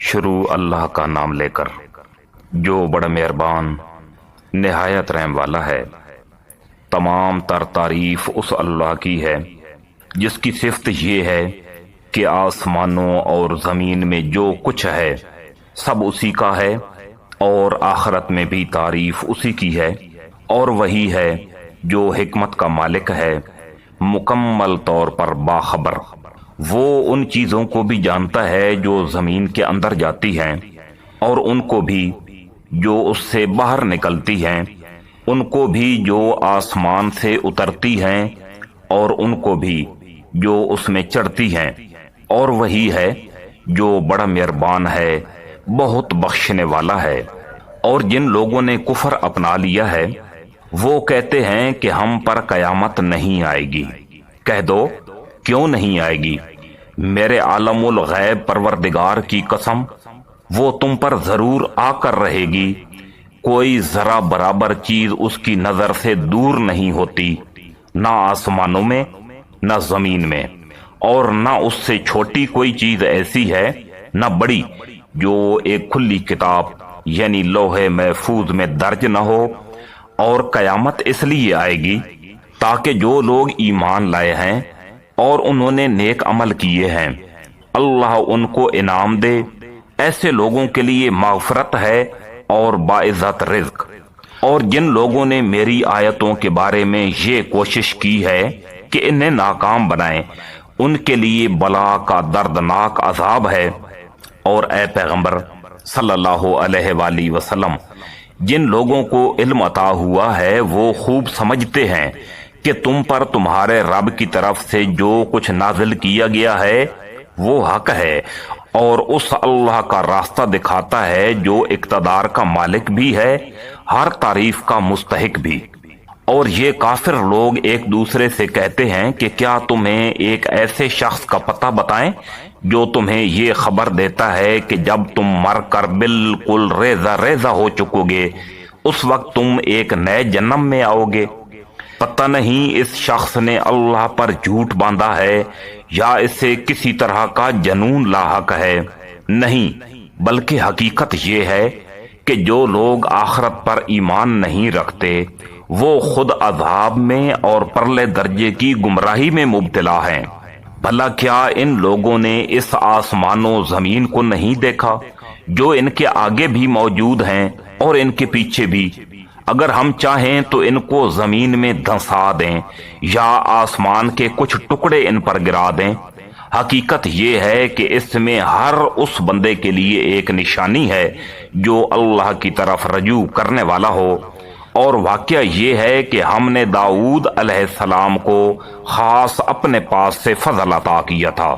شروع اللہ کا نام لے کر جو بڑا مہربان نہایت رحم والا ہے۔ تمام تر تعریف اس اللہ کی ہے جس کی صفت یہ ہے کہ آسمانوں اور زمین میں جو کچھ ہے سب اسی کا ہے، اور آخرت میں بھی تعریف اسی کی ہے، اور وہی ہے جو حکمت کا مالک ہے، مکمل طور پر باخبر۔ وہ ان چیزوں کو بھی جانتا ہے جو زمین کے اندر جاتی ہیں، اور ان کو بھی جو اس سے باہر نکلتی ہیں، ان کو بھی جو آسمان سے اترتی ہیں، اور ان کو بھی جو اس میں چڑھتی ہیں، اور وہی ہے جو بڑا مہربان ہے، بہت بخشنے والا ہے۔ اور جن لوگوں نے کفر اپنا لیا ہے وہ کہتے ہیں کہ ہم پر قیامت نہیں آئے گی۔ کہہ دو کیوں نہیں آئے گی؟ میرے عالم الغیب پروردگار کی قسم، وہ تم پر ضرور آ کر رہے گی۔ کوئی ذرا برابر چیز اس کی نظر سے دور نہیں ہوتی، نہ آسمانوں میں نہ زمین میں، اور نہ اس سے چھوٹی کوئی چیز ایسی ہے نہ بڑی جو ایک کھلی کتاب یعنی لوح محفوظ میں درج نہ ہو۔ اور قیامت اس لیے آئے گی تاکہ جو لوگ ایمان لائے ہیں اور انہوں نے نیک عمل کیے ہیں اللہ ان کو انعام دے۔ ایسے لوگوں کے لیے مغفرت ہے اور باعزت رزق۔ اور جن لوگوں نے میری آیتوں کے بارے میں یہ کوشش کی ہے کہ انہیں ناکام بنائیں، ان کے لیے بلا کا دردناک عذاب ہے۔ اور اے پیغمبر صلی اللہ علیہ وآلہ وسلم، جن لوگوں کو علم عطا ہوا ہے وہ خوب سمجھتے ہیں کہ تم پر تمہارے رب کی طرف سے جو کچھ نازل کیا گیا ہے وہ حق ہے، اور اس اللہ کا راستہ دکھاتا ہے جو اقتدار کا مالک بھی ہے، ہر تعریف کا مستحق بھی۔ اور یہ کافر لوگ ایک دوسرے سے کہتے ہیں کہ کیا تمہیں ایک ایسے شخص کا پتہ بتائیں جو تمہیں یہ خبر دیتا ہے کہ جب تم مر کر بالکل ریزہ ریزہ ہو چکو گے اس وقت تم ایک نئے جنم میں آؤ گے۔ پتہ نہیں اس شخص نے اللہ پر جھوٹ باندھا ہے یا اسے کسی طرح کا جنون لاحق ہے۔ نہیں، بلکہ حقیقت یہ ہے کہ جو لوگ آخرت پر ایمان نہیں رکھتے وہ خود عذاب میں اور پرلے درجے کی گمراہی میں مبتلا ہیں۔ بھلا کیا ان لوگوں نے اس آسمان و زمین کو نہیں دیکھا جو ان کے آگے بھی موجود ہیں اور ان کے پیچھے بھی؟ اگر ہم چاہیں تو ان کو زمین میں دھنسا دیں یا آسمان کے کچھ ٹکڑے ان پر گرا دیں۔ حقیقت یہ ہے کہ اس میں ہر اس بندے کے لیے ایک نشانی ہے جو اللہ کی طرف رجوع کرنے والا ہو۔ اور واقعہ یہ ہے کہ ہم نے داؤد علیہ السلام کو خاص اپنے پاس سے فضل عطا کیا تھا۔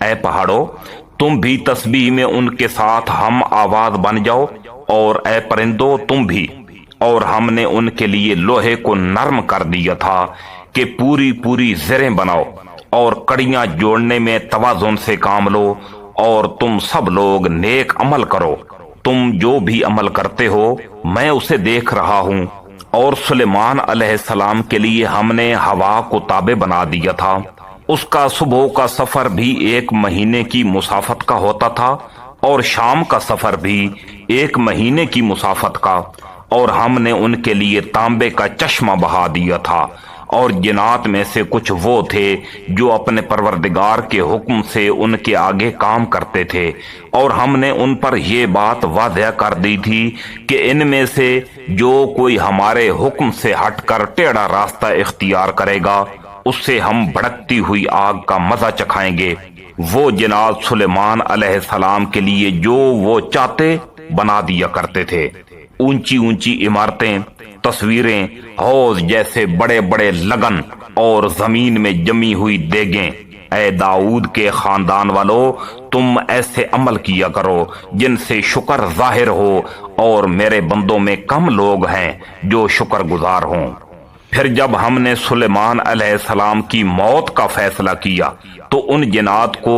اے پہاڑوں، تم بھی تسبیح میں ان کے ساتھ ہم آواز بن جاؤ، اور اے پرندوں تم بھی۔ اور ہم نے ان کے لیے لوہے کو نرم کر دیا تھا کہ پوری پوری زریں بناؤ، اور کڑیاں جوڑنے میں توازن سے کام لو، اور تم سب لوگ نیک عمل کرو۔ تم جو بھی عمل کرتے ہو میں اسے دیکھ رہا ہوں۔ اور سلیمان علیہ السلام کے لیے ہم نے ہوا کو تابع بنا دیا تھا۔ اس کا صبح کا سفر بھی 1 مہینے کی مسافت کا ہوتا تھا، اور شام کا سفر بھی 1 مہینے کی مسافت کا۔ اور ہم نے ان کے لیے تانبے کا چشمہ بہا دیا تھا، اور جنات میں سے کچھ وہ تھے جو اپنے پروردگار کے حکم سے ان کے آگے کام کرتے تھے، اور ہم نے ان پر یہ بات واضح کر دی تھی کہ ان میں سے جو کوئی ہمارے حکم سے ہٹ کر ٹیڑھا راستہ اختیار کرے گا اس سے ہم بھڑکتی ہوئی آگ کا مزہ چکھائیں گے۔ وہ جنات سلیمان علیہ السلام کے لیے جو وہ چاہتے بنا دیا کرتے تھے، اونچی اونچی عمارتیں، تصویریں، حوض جیسے بڑے بڑے لگن، اور زمین میں جمی ہوئی دیگیں۔ اے داؤد کے خاندان والو، تم ایسے عمل کیا کرو جن سے شکر ظاہر ہو، اور میرے بندوں میں کم لوگ ہیں جو شکر گزار ہوں۔ پھر جب ہم نے سلیمان علیہ السلام کی موت کا فیصلہ کیا تو ان جنات کو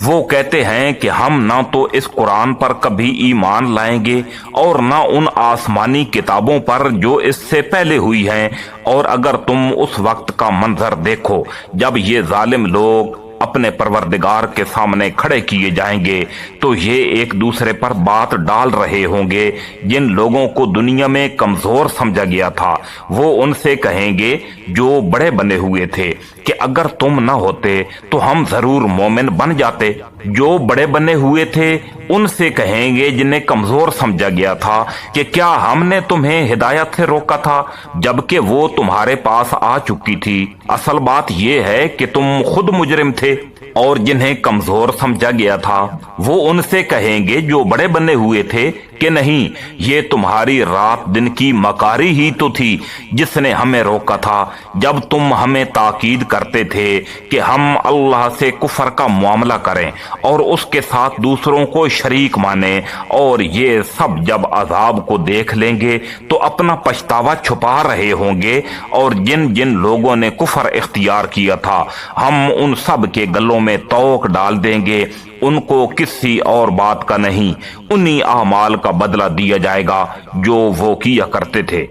وہ کہتے ہیں کہ ہم نہ تو اس قرآن پر کبھی ایمان لائیں گے اور نہ ان آسمانی کتابوں پر جو اس سے پہلے ہوئی ہیں، اور اگر تم اس وقت کا منظر دیکھو جب یہ ظالم لوگ اپنے پروردگار کے سامنے کھڑے کیے جائیں گے تو یہ ایک دوسرے پر بات ڈال رہے ہوں گے جن لوگوں کو دنیا میں کمزور سمجھا گیا تھا۔ وہ ان سے کہیں گے جو بڑے بنے ہوئے تھے کہ اگر تم نہ ہوتے تو ہم ضرور مومن بن جاتے۔ جو بڑے بنے ہوئے تھے ان سے کہیں گے جنہیں کمزور سمجھا گیا تھا کہ کیا ہم نے تمہیں ہدایت سے روکا تھا جبکہ وہ تمہارے پاس آ چکی تھی؟ اصل بات یہ ہے کہ تم خود مجرم تھے۔ اور جنہیں کمزور سمجھا گیا تھا وہ ان سے کہیں گے جو بڑے بنے ہوئے تھے کہ نہیں، یہ تمہاری رات دن کی مکاری ہی تو تھی جس نے ہمیں روکا تھا جب تم ہمیں تاکید کرتے تھے کہ ہم اللہ سے کفر کا معاملہ کریں اور اس کے ساتھ دوسروں کو شریک مانیں، اور یہ سب جب عذاب کو دیکھ لیں گے تو اپنا پچھتاوا چھپا رہے ہوں گے، اور جن جن لوگوں نے کفر اختیار کیا تھا ہم ان سب کے گلوں میں توق ڈال دیں گے، ان کو کسی اور بات کا نہیں، انہی اعمال کا بدلہ دیا جائے گا جو وہ کیا کرتے تھے۔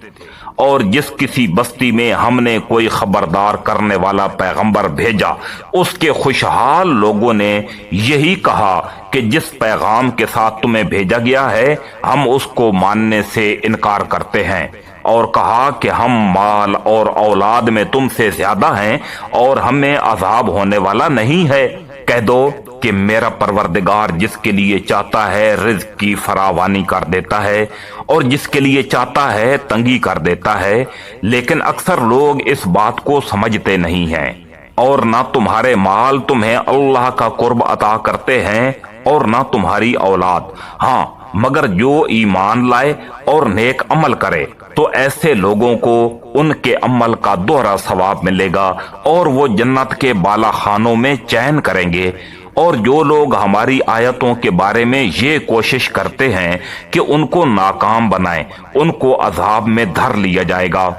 اور جس کسی بستی میں ہم نے کوئی خبردار کرنے والا پیغمبر بھیجا اس کے خوشحال لوگوں نے یہی کہا کہ جس پیغام کے ساتھ تمہیں بھیجا گیا ہے ہم اس کو ماننے سے انکار کرتے ہیں، اور کہا کہ ہم مال اور اولاد میں تم سے زیادہ ہیں اور ہمیں عذاب ہونے والا نہیں ہے۔ کہہ دو کہ میرا پروردگار جس کے لیے چاہتا ہے رزق کی فراوانی کر دیتا ہے اور جس کے لیے چاہتا ہے تنگی کر دیتا ہے، لیکن اکثر لوگ اس بات کو سمجھتے نہیں ہیں۔ اور نہ تمہارے مال تمہیں اللہ کا قرب عطا کرتے ہیں اور نہ تمہاری اولاد، ہاں مگر جو ایمان لائے اور نیک عمل کرے تو ایسے لوگوں کو ان کے عمل کا دوہرا ثواب ملے گا اور وہ جنت کے بالا خانوں میں چین کریں گے۔ اور جو لوگ ہماری آیتوں کے بارے میں یہ کوشش کرتے ہیں کہ ان کو ناکام بنائیں ان کو عذاب میں دھر لیا جائے گا۔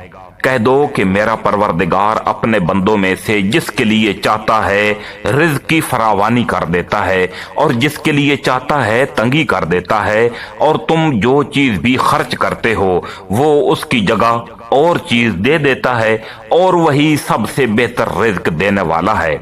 کہہ دو کہ میرا پروردگار اپنے بندوں میں سے جس کے لیے چاہتا ہے رزق کی فراوانی کر دیتا ہے اور جس کے لیے چاہتا ہے تنگی کر دیتا ہے، اور تم جو چیز بھی خرچ کرتے ہو وہ اس کی جگہ اور چیز دے دیتا ہے، اور وہی سب سے بہتر رزق دینے والا ہے۔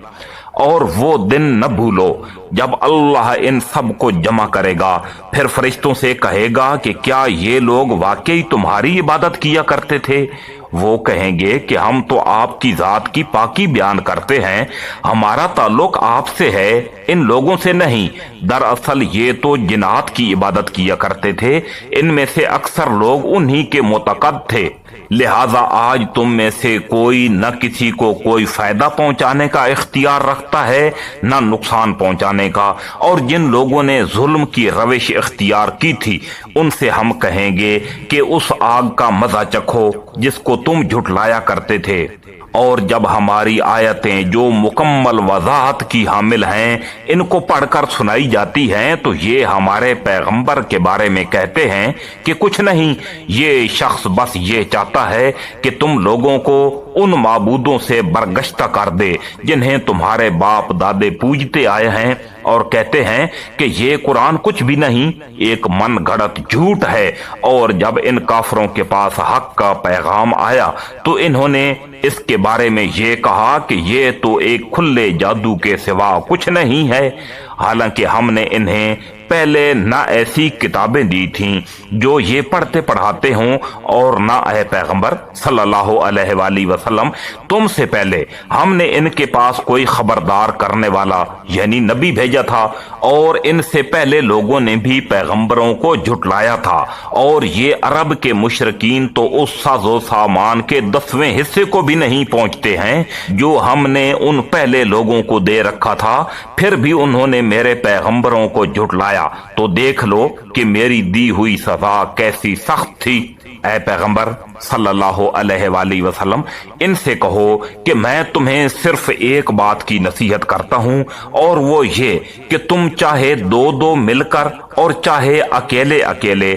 اور وہ دن نہ بھولو جب اللہ ان سب کو جمع کرے گا، پھر فرشتوں سے کہے گا کہ کیا یہ لوگ واقعی تمہاری عبادت کیا کرتے تھے؟ وہ کہیں گے کہ ہم تو آپ کی ذات کی پاکی بیان کرتے ہیں، ہمارا تعلق آپ سے ہے، ان لوگوں سے نہیں۔ دراصل یہ تو جنات کی عبادت کیا کرتے تھے، ان میں سے اکثر لوگ انہی کے معتقد تھے، لہذا آج تم میں سے کوئی نہ کسی کو کوئی فائدہ پہنچانے کا اختیار رکھتا ہے نہ نقصان پہنچانے کا۔ اور جن لوگوں نے ظلم کی روش اختیار کی تھی ان سے ہم کہیں گے کہ اس آگ کا مزہ چکھو جس کو تم جھٹلایا کرتے تھے۔ اور جب ہماری آیتیں جو مکمل وضاحت کی حامل ہیں ان کو پڑھ کر سنائی جاتی ہیں تو یہ ہمارے پیغمبر کے بارے میں کہتے ہیں کہ کچھ نہیں، یہ شخص بس یہ چاہتا ہے کہ تم لوگوں کو ان معبودوں سے برگشتہ کر دے جنہیں تمہارے باپ دادے پوجتے آئے ہیں، اور کہتے ہیں کہ یہ قرآن کچھ بھی نہیں، ایک من گھڑت جھوٹ ہے۔ اور جب ان کافروں کے پاس حق کا پیغام آیا تو انہوں نے اس کے بارے میں یہ کہا کہ یہ تو ایک کھلے جادو کے سوا کچھ نہیں ہے، حالانکہ ہم نے انہیں پہلے نہ ایسی کتابیں دی تھیں جو یہ پڑھتے پڑھاتے ہوں، اور نہ اے پیغمبر صلی اللہ علیہ وآلہ وسلم تم سے پہلے ہم نے ان کے پاس کوئی خبردار کرنے والا یعنی نبی بھیجا تھا، اور ان سے پہلے لوگوں نے بھی پیغمبروں کو جھٹلایا تھا۔ اور یہ عرب کے مشرکین تو اس ساز و سامان کے 10ویں حصے کو بھی نہیں پہنچتے ہیں جو ہم نے ان پہلے لوگوں کو دے رکھا تھا، پھر بھی انہوں نے میرے پیغمبروں کو جھٹلایا، تو دیکھ لو کہ میری دی ہوئی سزا کیسی سخت تھی۔ اے پیغمبر صلی اللہ علیہ وآلہ وسلم ان سے کہو کہ میں تمہیں صرف ایک بات کی نصیحت کرتا ہوں، اور وہ یہ کہ تم چاہے دو دو مل کر اور چاہے اکیلے اکیلے